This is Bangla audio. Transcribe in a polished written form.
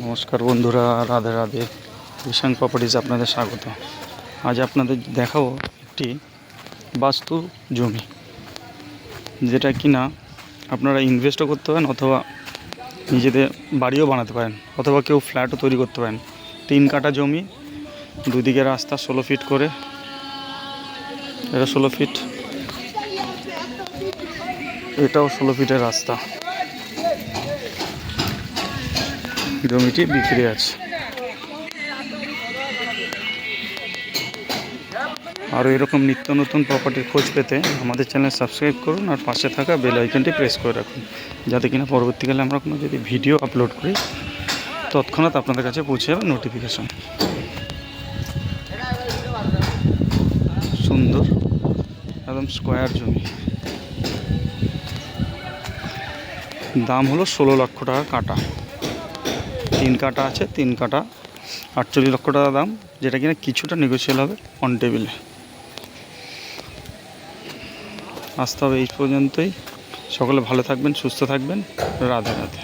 নমস্কার বন্ধুরা, রাধে রাধে। বিশাং প্রপার্টিজ আপনাদের স্বাগত। আজ আপনাদের দেখাবো একটি বাস্তু জমি, যেটা কিনা আপনারা ইনভেস্টও করতে পারেন অথবা নিজেদের বাড়িও বানাতে পারেন অথবা কেউ ফ্ল্যাটও তৈরি করতে পারেন। 3 কাঠা জমি, দুদিকে রাস্তা 16 ফিট করে, এটা 16 ফিট, এটাও 16 ফিটের রাস্তা। জমিটি বিক্রি আছে। আরও এরকম নিত্য নতুন প্রপার্টির খোঁজ পেতে আমাদের চ্যানেল সাবস্ক্রাইব করুন আর পাশে থাকা বেল আইকনটি প্রেস করে রাখুন, যাতে কিনা পরবর্তীকালে আমরা কোনো যদি ভিডিও আপলোড করি তৎক্ষণাৎ আপনাদের কাছে পৌঁছে যাবে নোটিফিকেশন। সুন্দর একদম স্কোয়ার জমি, দাম হলো 16 লক্ষ টাকা কাটা। 3 কাঠা আছে, 3 কাঠা 48 লক্ষ টাকা দাম, যেটা কিনা কিছুটা নেগোশিয়েবল হবে অন টেবিলে। আসতে হবে। এই পর্যন্তই। সকলে ভালো থাকবেন, সুস্থ থাকবেন। রাধে রাধে।